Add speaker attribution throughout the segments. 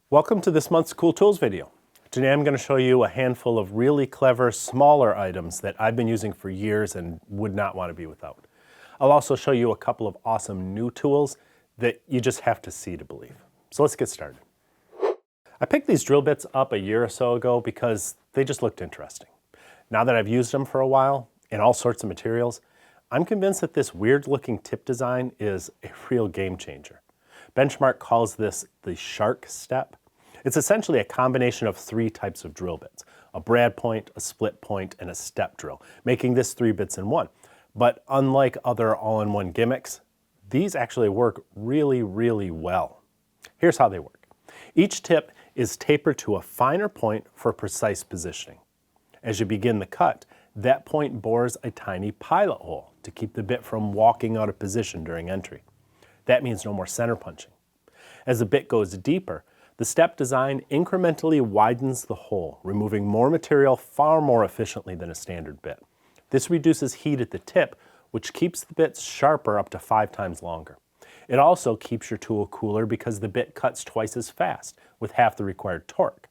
Speaker 1: Welcome to this month's Cool Tools video. Today I'm going to show you a handful of really clever, smaller items that I've been using for years and would not want to be without. I'll also show you a couple of awesome new tools that you just have to see to believe. So let's get started. I picked these drill bits up a year or so ago because they just looked interesting. Now that I've used them for a while in all sorts of materials, I'm convinced that this weird looking tip design is a real game changer. Benchmark calls this the SharkStep. It's essentially a combination of three types of drill bits: a brad point, a split point, and a step drill, making this 3 bits in one. But unlike other all-in-one gimmicks, these actually work really, really well. Here's how they work. Each tip is tapered to a finer point for precise positioning. As you begin the cut, that point bores a tiny pilot hole to keep the bit from walking out of position during entry. That means no more center punching. As the bit goes deeper, the step design incrementally widens the hole, removing more material far more efficiently than a standard bit. This reduces heat at the tip, which keeps the bits sharper up to 5 times longer. It also keeps your tool cooler because the bit cuts twice as fast, with half the required torque.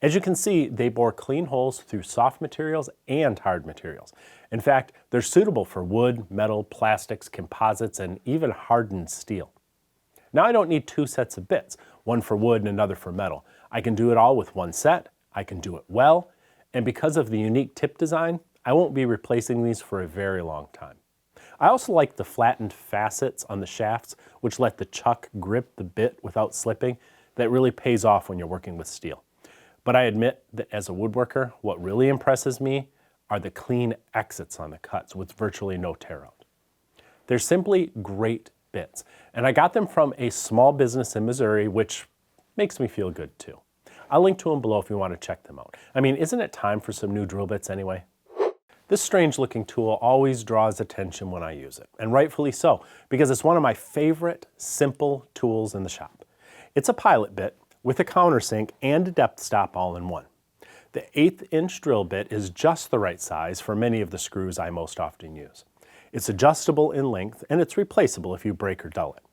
Speaker 1: As you can see, they bore clean holes through soft materials and hard materials. In fact, they're suitable for wood, metal, plastics, composites, and even hardened steel. Now I don't need 2 sets of bits, one for wood and another for metal. I can do it all with one set, I can do it well, and because of the unique tip design, I won't be replacing these for a very long time. I also like the flattened facets on the shafts, which let the chuck grip the bit without slipping. That really pays off when you're working with steel. But I admit that as a woodworker, what really impresses me are the clean exits on the cuts with virtually no tear out. They're simply great bits, and I got them from a small business in Missouri, which makes me feel good too. I'll link to them below if you want to check them out. I mean, isn't it time for some new drill bits anyway? This strange looking tool always draws attention when I use it, and rightfully so, because it's one of my favorite simple tools in the shop. It's a pilot bit with a countersink and a depth stop all in one. The 1/8 inch drill bit is just the right size for many of the screws I most often use. It's adjustable in length and it's replaceable if you break or dull it.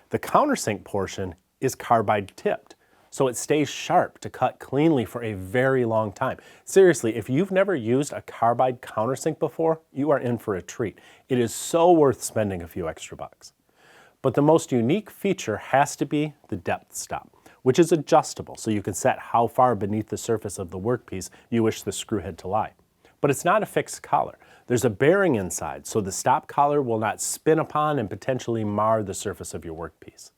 Speaker 1: The countersink portion is carbide tipped, so it stays sharp to cut cleanly for a very long time. Seriously, if you've never used a carbide countersink before, you are in for a treat. It is so worth spending a few extra bucks. But the most unique feature has to be the depth stop, which is adjustable so you can set how far beneath the surface of the workpiece you wish the screw head to lie. But it's not a fixed collar. There's a bearing inside, so the stop collar will not spin upon and potentially mar the surface of your workpiece.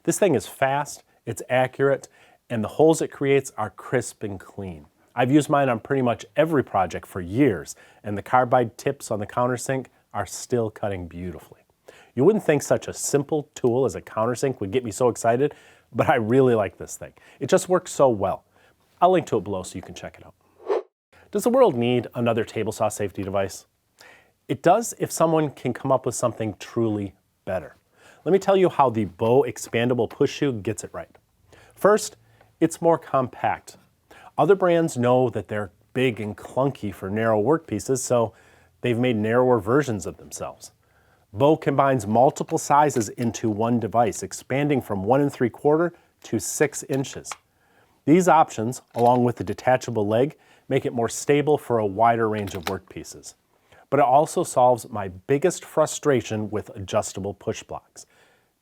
Speaker 1: This thing is fast, it's accurate, and the holes it creates are crisp and clean. I've used mine on pretty much every project for years, and the carbide tips on the countersink are still cutting beautifully. You wouldn't think such a simple tool as a countersink would get me so excited, but I really like this thing. It just works so well. I'll link to it below so you can check it out. Does the world need another table saw safety device? It does if someone can come up with something truly better. Let me tell you how the Bow expandable push shoe gets it right. First, it's more compact. Other brands know that they're big and clunky for narrow workpieces, so they've made narrower versions of themselves. Bow combines multiple sizes into one device, expanding from 1 3/4 to 6 inches. These options, along with the detachable leg, make it more stable for a wider range of workpieces. But it also solves my biggest frustration with adjustable push blocks.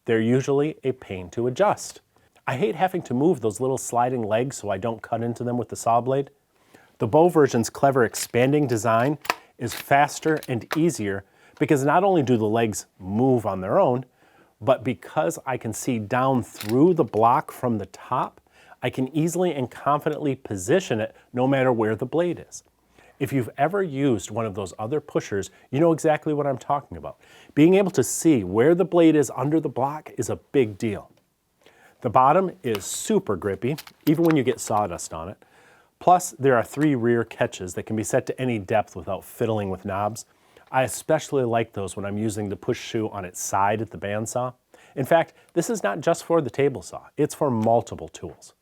Speaker 1: They're usually a pain to adjust. I hate having to move those little sliding legs so I don't cut into them with the saw blade. The Bow version's clever expanding design is faster and easier because not only do the legs move on their own, but because I can see down through the block from the top, I can easily and confidently position it no matter where the blade is. If you've ever used one of those other pushers, you know exactly what I'm talking about. Being able to see where the blade is under the block is a big deal. The bottom is super grippy, even when you get sawdust on it. Plus, there are 3 rear catches that can be set to any depth without fiddling with knobs. I especially like those when I'm using the push shoe on its side at the bandsaw. In fact, this is not just for the table saw, it's for multiple tools.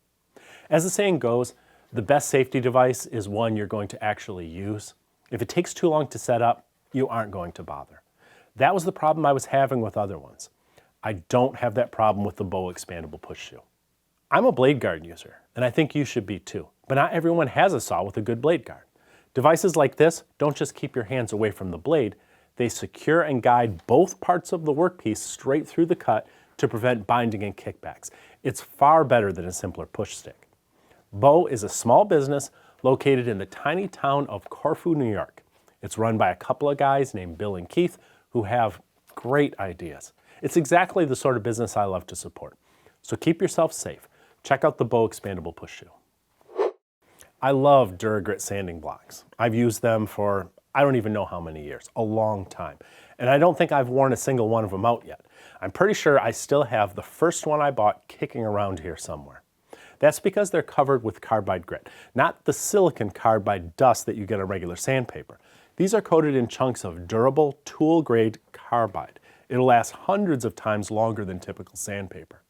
Speaker 1: As the saying goes, the best safety device is one you're going to actually use. If it takes too long to set up, you aren't going to bother. That was the problem I was having with other ones. I don't have that problem with the Bow expandable push shoe. I'm a blade guard user, and I think you should be too, but not everyone has a saw with a good blade guard. Devices like this don't just keep your hands away from the blade, they secure and guide both parts of the workpiece straight through the cut to prevent binding and kickbacks. It's far better than a simpler push stick. Bow is a small business located in the tiny town of Corfu, New York. It's run by a couple of guys named Bill and Keith who have great ideas. It's exactly the sort of business I love to support. So keep yourself safe. Check out the Bow Expandable Push Shoe. I love Duragrit sanding blocks. I've used them for I don't even know how many years, a long time. And I don't think I've worn a single one of them out yet. I'm pretty sure I still have the first one I bought kicking around here somewhere. That's because they're covered with carbide grit, not the silicon carbide dust that you get on regular sandpaper. These are coated in chunks of durable, tool-grade carbide. It'll last hundreds of times longer than typical sandpaper.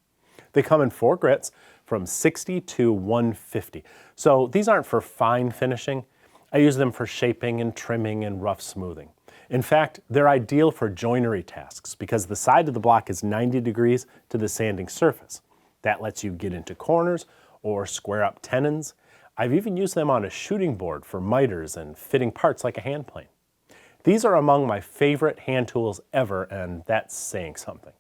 Speaker 1: They come in 4 grits from 60 to 150. So these aren't for fine finishing. I use them for shaping and trimming and rough smoothing. In fact, they're ideal for joinery tasks because the side of the block is 90 degrees to the sanding surface. That lets you get into corners or square up tenons. I've even used them on a shooting board for miters and fitting parts like a hand plane. These are among my favorite hand tools ever, and that's saying something.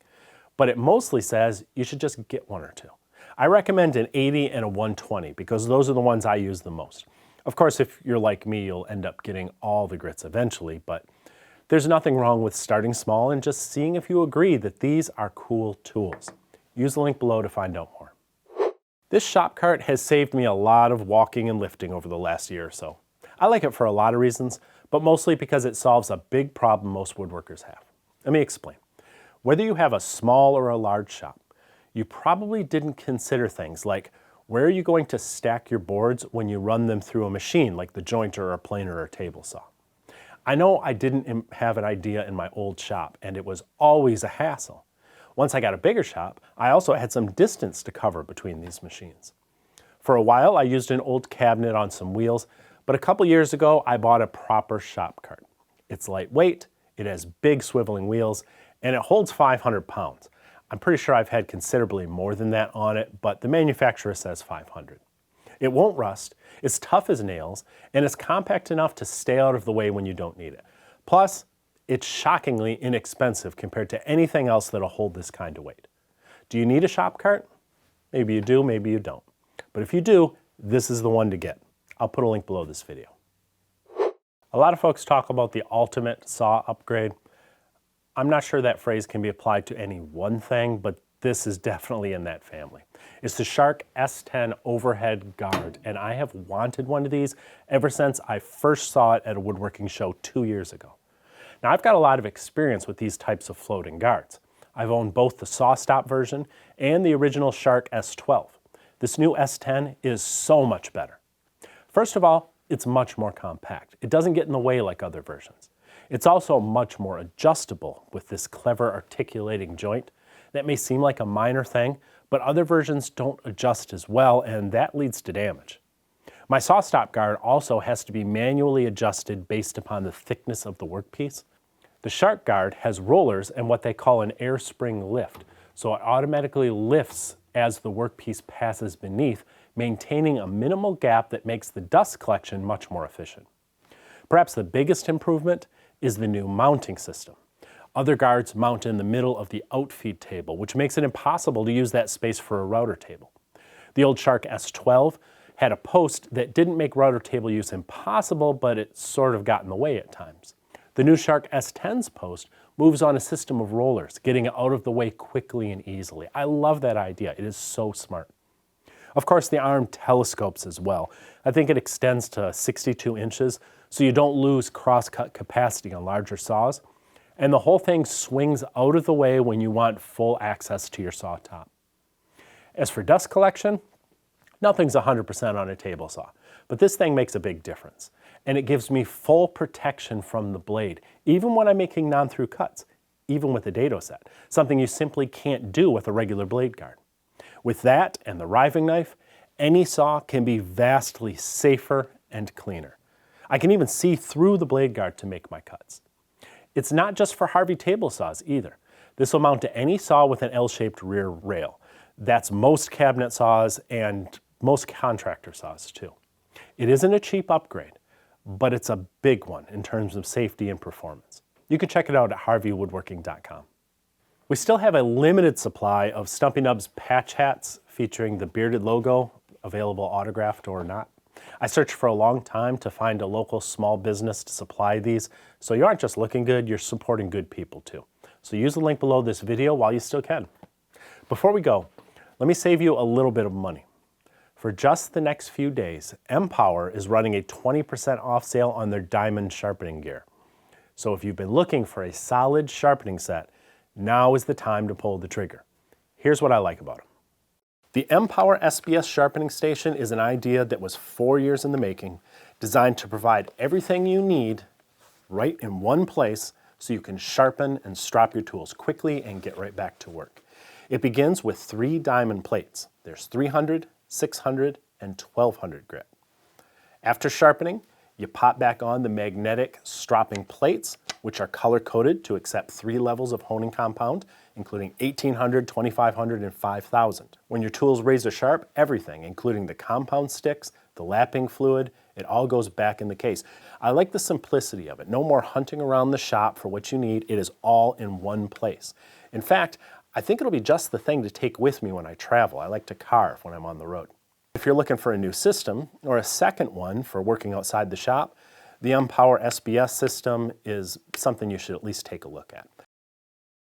Speaker 1: But it mostly says you should just get one or two. I recommend an 80 and a 120 because those are the ones I use the most. Of course, if you're like me, you'll end up getting all the grits eventually, but there's nothing wrong with starting small and just seeing if you agree that these are cool tools. Use the link below to find out more. This shop cart has saved me a lot of walking and lifting over the last year or so. I like it for a lot of reasons, but mostly because it solves a big problem most woodworkers have. Let me explain. Whether you have a small or a large shop, you probably didn't consider things like where are you going to stack your boards when you run them through a machine like the jointer or planer or table saw. I know I didn't have an idea in my old shop, and it was always a hassle. Once I got a bigger shop, I also had some distance to cover between these machines. For a while, I used an old cabinet on some wheels, but a couple years ago, I bought a proper shop cart. It's lightweight, it has big swiveling wheels, and it holds 500 pounds. I'm pretty sure I've had considerably more than that on it, but the manufacturer says 500. It won't rust, it's tough as nails, and it's compact enough to stay out of the way when you don't need it. Plus, it's shockingly inexpensive compared to anything else that'll hold this kind of weight. Do you need a shop cart? Maybe you do, maybe you don't. But if you do, this is the one to get. I'll put a link below this video. A lot of folks talk about the ultimate saw upgrade. I'm not sure that phrase can be applied to any one thing, but this is definitely in that family. It's the Shark S10 overhead guard, and I have wanted one of these ever since I first saw it at a woodworking show 2 years ago. Now, I've got a lot of experience with these types of floating guards. I've owned both the SawStop version and the original Shark S12. This new S10 is so much better. First of all, it's much more compact. It doesn't get in the way like other versions. It's also much more adjustable with this clever articulating joint. That may seem like a minor thing, but other versions don't adjust as well, and that leads to damage. My SawStop guard also has to be manually adjusted based upon the thickness of the workpiece. The Shark guard has rollers and what they call an air spring lift, so it automatically lifts as the workpiece passes beneath, maintaining a minimal gap that makes the dust collection much more efficient. Perhaps the biggest improvement is the new mounting system. Other guards mount in the middle of the outfeed table, which makes it impossible to use that space for a router table. The old Shark S12 had a post that didn't make router table use impossible, but it sort of got in the way at times. The new Shark S10's post moves on a system of rollers, getting it out of the way quickly and easily. I love that idea. It is so smart. Of course, the arm telescopes as well. I think it extends to 62 inches, so you don't lose cross-cut capacity on larger saws. And the whole thing swings out of the way when you want full access to your saw top. As for dust collection, nothing's 100% on a table saw, but this thing makes a big difference. And it gives me full protection from the blade, even when I'm making non-through cuts, even with a dado set, something you simply can't do with a regular blade guard. With that and the riving knife, any saw can be vastly safer and cleaner. I can even see through the blade guard to make my cuts. It's not just for Harvey table saws either. This will mount to any saw with an L-shaped rear rail. That's most cabinet saws and most contractor saws too. It isn't a cheap upgrade, but it's a big one in terms of safety and performance. You can check it out at harveywoodworking.com. We still have a limited supply of Stumpy Nubs patch hats featuring the bearded logo, available autographed or not. I searched for a long time to find a local small business to supply these, so you aren't just looking good, you're supporting good people too. So use the link below this video while you still can. Before we go, let me save you a little bit of money. For just the next few days, Empower is running a 20% off sale on their diamond sharpening gear. So if you've been looking for a solid sharpening set, now is the time to pull the trigger. Here's what I like about them. The Empower SBS sharpening station is an idea that was 4 years in the making, designed to provide everything you need right in one place so you can sharpen and strop your tools quickly and get right back to work. It begins with 3 diamond plates. There's 300, 600, and 1200 grit. After sharpening, you pop back on the magnetic stropping plates, which are color-coded to accept 3 levels of honing compound, including 1800, 2500, and 5000. When your tool's razor sharp, everything, including the compound sticks, the lapping fluid, it all goes back in the case. I like the simplicity of it. No more hunting around the shop for what you need. It is all in one place. In fact, I think it'll be just the thing to take with me when I travel. I like to carve when I'm on the road. If you're looking for a new system, or a second one for working outside the shop, the Empower SBS system is something you should at least take a look at.